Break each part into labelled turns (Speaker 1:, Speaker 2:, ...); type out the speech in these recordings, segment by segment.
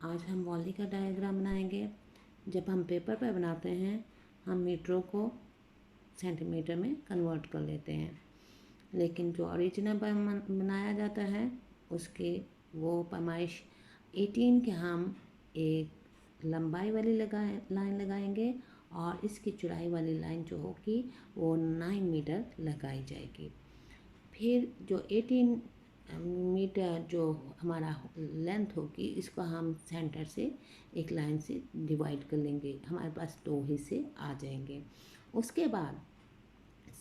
Speaker 1: आज हम वॉली का डायग्राम बनाएंगे। जब हम पेपर पर बनाते हैं हम मीटरों को सेंटीमीटर में कन्वर्ट कर लेते हैं, लेकिन जो ओरिजिनल बनाया जाता है उसकी वो पैमाइश 18 के हम एक लंबाई वाली लाइन लगाएंगे और इसकी चौड़ाई वाली लाइन जो होगी वो 9 मीटर लगाई जाएगी। फिर जो 18 मीटर जो हमारा लेंथ होगी इसको हम सेंटर से एक लाइन से डिवाइड कर लेंगे, हमारे पास 2 हिस्से आ जाएंगे। उसके बाद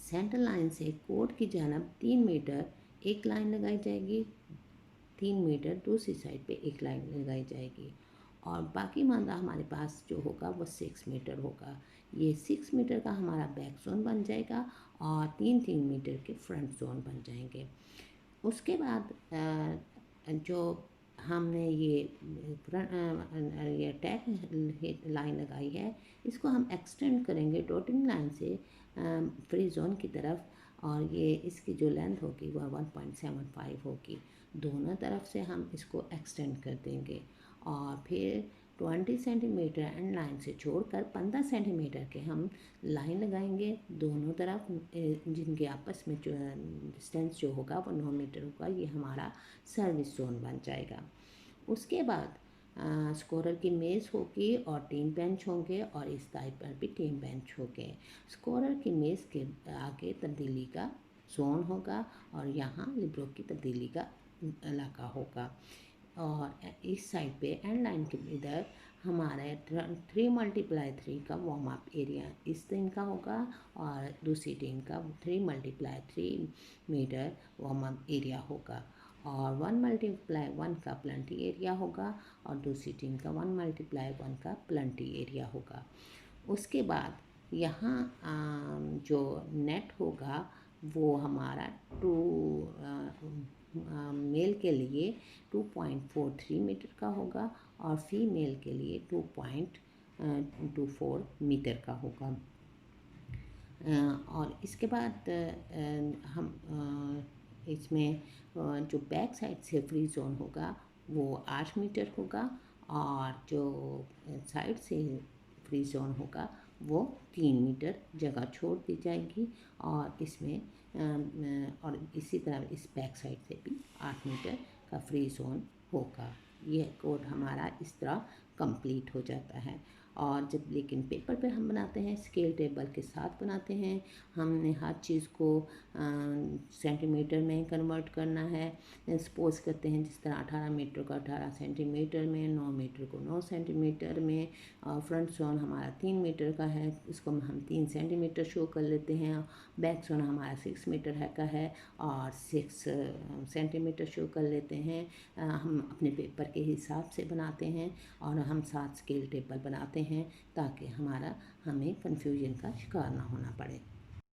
Speaker 1: सेंटर लाइन से कोट की जानब 3 मीटर एक लाइन लगाई जाएगी, 3 मीटर दूसरी साइड पे एक लाइन लगाई जाएगी और बाकी मांदा हमारे पास जो होगा वो 6 मीटर होगा। ये 6 मीटर का हमारा बैक जोन बन जाएगा और 3-3 मीटर के फ्रंट जोन बन जाएंगे। उसके बाद जो हमने ये टैग लाइन लगाई है इसको हम एक्सटेंड करेंगे डॉटिंग लाइन से फ्री जोन की तरफ और ये इसकी जो लेंथ होगी वह 1.75 होगी। दोनों तरफ से हम इसको एक्सटेंड कर देंगे और फिर 20 सेंटीमीटर एंड लाइन से छोड़कर 15 सेंटीमीटर के हम लाइन लगाएंगे दोनों तरफ, जिनके आपस में जो डिस्टेंस जो होगा वो 9 मीटर होगा। ये हमारा सर्विस जोन बन जाएगा। उसके बाद स्कोरर की मेज़ होगी और 3 बेंच होंगे और इस साइड पर भी 3 बेंच होंगे। स्कोरर की मेज़ के आगे तब्दीली का जोन होगा और यहाँ लिब्रो की तब्दीली का इलाका होगा और इस साइड पे एंड लाइन के इधर हमारे 3x3 का वार्म अप एरिया इस टीम का होगा और दूसरी टीम का 3x3 metre warm up area होगा और 1x1 का प्लंटी एरिया होगा और दूसरी टीम का 1x1 का प्लंटी एरिया होगा। उसके बाद यहाँ जो नेट होगा वो हमारा मेल के लिए 2.43 मीटर का होगा और फीमेल के लिए 2.24 मीटर का होगा। और इसके बाद हम इसमें जो बैक साइड से फ्री जोन होगा वो 8 मीटर होगा और जो साइड से फ्री जोन होगा वो 3 मीटर जगह छोड़ दी जाएगी और इसमें और इसी तरह इस बैक साइड से भी 8 मीटर का फ्री जोन होगा। यह कोड हमारा इस तरह कंप्लीट हो जाता है। और जब लेकिन पेपर पे हम बनाते हैं स्केल टेबल के साथ बनाते हैं, हमने हर चीज़ को सेंटीमीटर में कन्वर्ट करना है। सपोज करते हैं जिस तरह 18 मीटर को 18 सेंटीमीटर में, 9 मीटर को 9 सेंटीमीटर में और फ्रंट जोन हमारा 3 मीटर का है, इसको हम 3 सेंटीमीटर शो कर लेते हैं। बैक जोन हमारा 6 मीटर है का है और 6 सेंटीमीटर शो कर लेते हैं। हम अपने पेपर के हिसाब से बनाते हैं और हम साथ स्केल टेबल बनाते हैं ताकि हमें कन्फ्यूजन का शिकार ना होना पड़े।